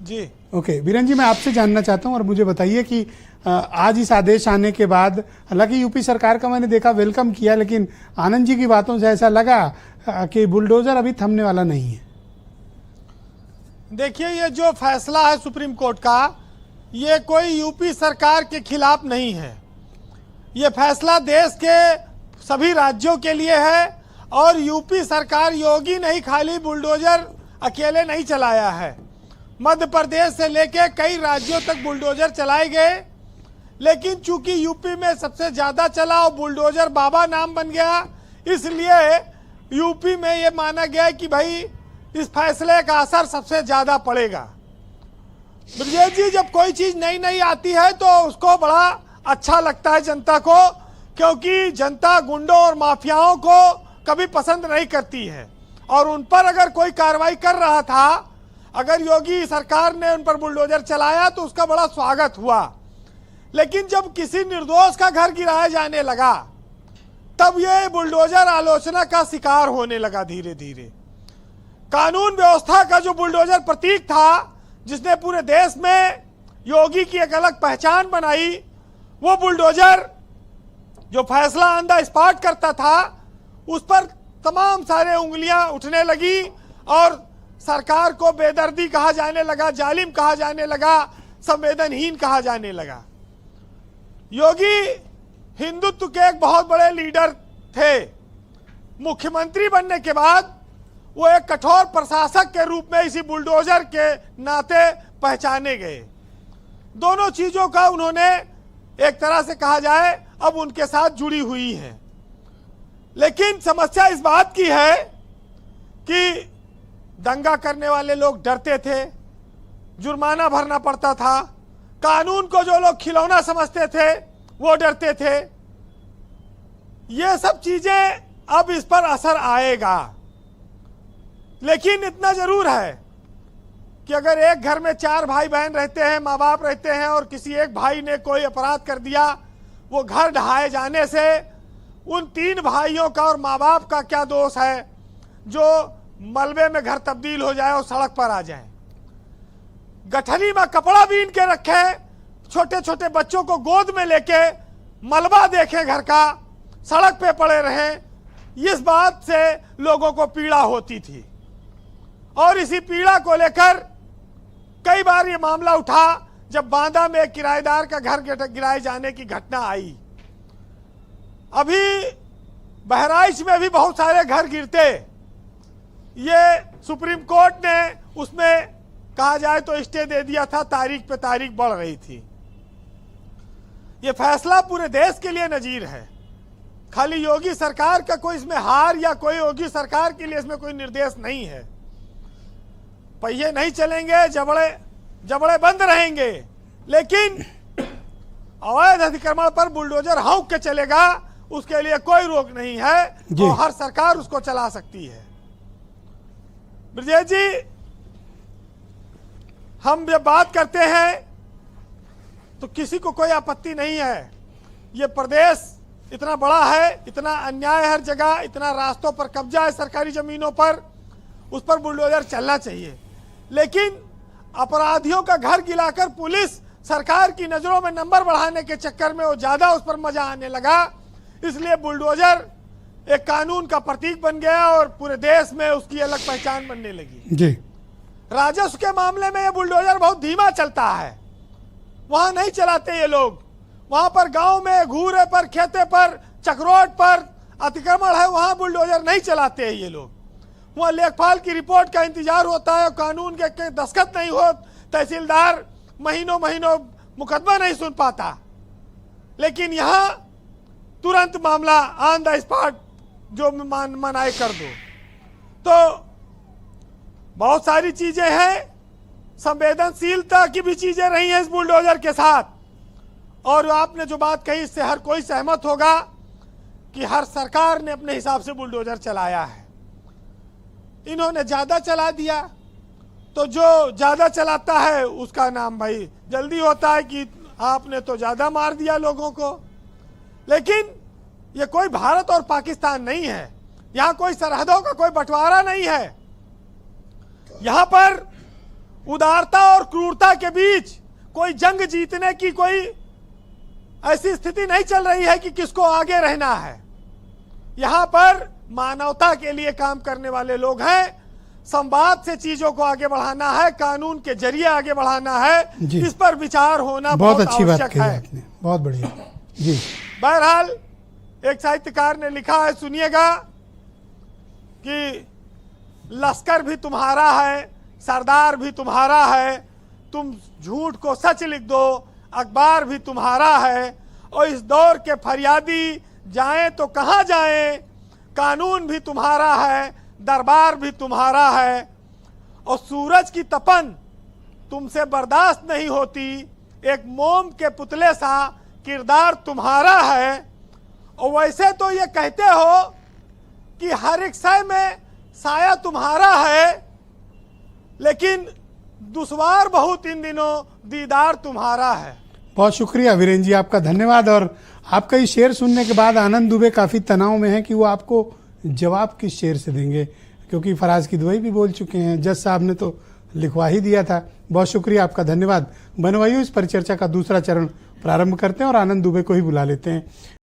जी okay Viren जी, मैं आपसे जानना चाहता हूं और मुझे बताइए कि आज इस आदेश आने के बाद, हालांकि यूपी सरकार का मैंने देखा वेलकम किया, लेकिन आनंद जी की बातों से ऐसा लगा कि बुलडोजर अभी थमने वाला नहीं है। देखिए, ये जो फैसला है सुप्रीम कोर्ट का, ये कोई यूपी सरकार के खिलाफ नहीं है। ये फैसला देश के सभी राज्यों के लिए है और यूपी सरकार, योगी नहीं खाली बुलडोजर अकेले नहीं चलाया है, मध्य प्रदेश से लेके कई राज्यों तक बुलडोजर चलाए गए। लेकिन चूंकि यूपी में सबसे ज्यादा चला और बुलडोजर बाबा नाम बन गया, इसलिए यूपी में ये माना गया कि भाई इस फैसले का असर सबसे ज्यादा पड़ेगा। ब्रजेश जी, जब कोई चीज नई नई आती है तो उसको बड़ा अच्छा लगता है जनता को, क्योंकि जनता गुंडों और माफियाओं को कभी पसंद नहीं करती है और उन पर अगर कोई कार्रवाई कर रहा था, अगर योगी सरकार ने उन पर बुलडोजर चलाया तो उसका बड़ा स्वागत हुआ। लेकिन जब किसी निर्दोष का घर गिराया जाने लगा, तब ये बुलडोजर आलोचना का शिकार होने लगा धीरे धीरे। कानून व्यवस्था का जो बुलडोजर प्रतीक था, जिसने पूरे देश में योगी की एक अलग पहचान बनाई, वो बुलडोजर जो फैसला ऑन द स्पॉट करता था, उस पर तमाम सारे उंगलियां उठने लगी और सरकार को बेदर्दी कहा जाने लगा, जालिम कहा जाने लगा, संवेदनहीन कहा जाने लगा। योगी हिंदुत्व के एक बहुत बड़े लीडर थे। मुख्यमंत्री बनने के बाद वो एक कठोर प्रशासक के रूप में इसी बुलडोजर के नाते पहचाने गए। दोनों चीजों का उन्होंने एक तरह से कहा जाए अब उनके साथ जुड़ी हुई है। लेकिन समस्या इस बात की है कि दंगा करने वाले लोग डरते थे, जुर्माना भरना पड़ता था, कानून को जो लोग खिलौना समझते थे वो डरते थे। ये सब चीजें अब इस पर असर आएगा। लेकिन इतना जरूर है कि अगर एक घर में 4 भाई बहन रहते हैं, माँ बाप रहते हैं और किसी एक भाई ने कोई अपराध कर दिया, वो घर ढहाए जाने से उन 3 भाइयों का और माँ बाप का क्या दोष है जो मलबे में घर तब्दील हो जाए और सड़क पर आ जाए। गठरी में कपड़ा बीन के रखे, छोटे छोटे बच्चों को गोद में लेके मलबा देखें घर का, सड़क पे पड़े रहें, इस बात से लोगों को पीड़ा होती थी। और इसी पीड़ा को लेकर कई बार ये मामला उठा जब बांदा में एक किराएदार का घर गिराए जाने की घटना आई। अभी बहराइच में भी बहुत सारे घर गिरते, ये सुप्रीम कोर्ट ने उसमें कहा जाए तो स्टे दे दिया था, तारीख पे तारीख बढ़ रही थी। ये फैसला पूरे देश के लिए नजीर है। खाली योगी सरकार का कोई इसमें हार या कोई योगी सरकार के लिए इसमें कोई निर्देश नहीं है। पहिए नहीं चलेंगे, जबड़े बंद रहेंगे, लेकिन अवैध अतिक्रमण पर बुलडोजर हौंक के चलेगा, उसके लिए कोई रोक नहीं है और हर सरकार उसको चला सकती है। ब्रजेश जी, हम जब बात करते हैं तो किसी को कोई आपत्ति नहीं है। ये प्रदेश इतना बड़ा है, इतना अन्याय हर जगह, इतना रास्तों पर कब्जा है सरकारी जमीनों पर, उस पर बुलडोजर चलना चाहिए। लेकिन अपराधियों का घर गिराकर पुलिस सरकार की नजरों में नंबर बढ़ाने के चक्कर में वो ज्यादा उस पर मजा आने लगा, इसलिए बुलडोजर एक कानून का प्रतीक बन गया और पूरे देश में उसकी अलग पहचान बनने लगी। जी। राजस्व के मामले में ये बुलडोजर बहुत धीमा चलता है, वहां नहीं चलाते ये लोग। वहां पर गांव में घूरे पर, खेते पर, चकरोट पर अतिक्रमण है, वहां बुलडोजर नहीं चलाते हैं ये लोग। वहां लेखपाल की रिपोर्ट का इंतजार होता है, कानून के दस्तखत नहीं हो, तहसीलदार महीनों महीनों मुकदमा नहीं सुन पाता। लेकिन यहां तुरंत मामला ऑन द स्पॉट जो मनाई कर दो। तो बहुत सारी चीजें हैं, संवेदनशीलता की भी चीजें रही हैं इस बुलडोजर के साथ। और आपने जो बात कही, इससे हर कोई सहमत होगा कि हर सरकार ने अपने हिसाब से बुलडोजर चलाया है। इन्होंने ज्यादा चला दिया तो जो ज्यादा चलाता है उसका नाम भाई जल्दी होता है कि आपने तो ज्यादा मार दिया लोगों को। लेकिन ये कोई भारत और पाकिस्तान नहीं है, यहाँ कोई सरहदों का कोई बंटवारा नहीं है। यहाँ पर उदारता और क्रूरता के बीच कोई जंग जीतने की कोई ऐसी स्थिति नहीं चल रही है कि किसको आगे रहना है। यहां पर मानवता के लिए काम करने वाले लोग हैं। संवाद से चीजों को आगे बढ़ाना है, कानून के जरिए आगे बढ़ाना है। जी। इस पर विचार होना बहुत अच्छी बात आवश्यक कही है। आपने, बहुत बढ़िया। जी बहरहाल एक साहित्यकार ने लिखा है, सुनिएगा, कि लश्कर भी तुम्हारा है, सरदार भी तुम्हारा है, तुम झूठ को सच लिख दो, अखबार भी तुम्हारा है, और इस दौर के फरियादी जाएं तो कहाँ जाएं, कानून भी तुम्हारा है, दरबार भी तुम्हारा है, और सूरज की तपन तुमसे बर्दाश्त नहीं होती, एक मोम के पुतले सा किरदार तुम्हारा है। और वैसे तो ये कहते हो कि हर एक शय में साया तुम्हारा है, लेकिन दुश्वार बहुत इन दिनों दीदार तुम्हारा है। बहुत शुक्रिया वीरेंद्र जी, आपका धन्यवाद। और आपका ये शेर सुनने के बाद आनंद दुबे काफ़ी तनाव में है कि वो आपको जवाब किस शेर से देंगे, क्योंकि फराज की दुबई भी बोल चुके हैं, जज साहब ने तो लिखवा ही दिया था। बहुत शुक्रिया, आपका धन्यवाद। बनवाइयो, इस परिचर्चा का दूसरा चरण प्रारंभ करते हैं और आनंद दुबे को ही बुला लेते हैं।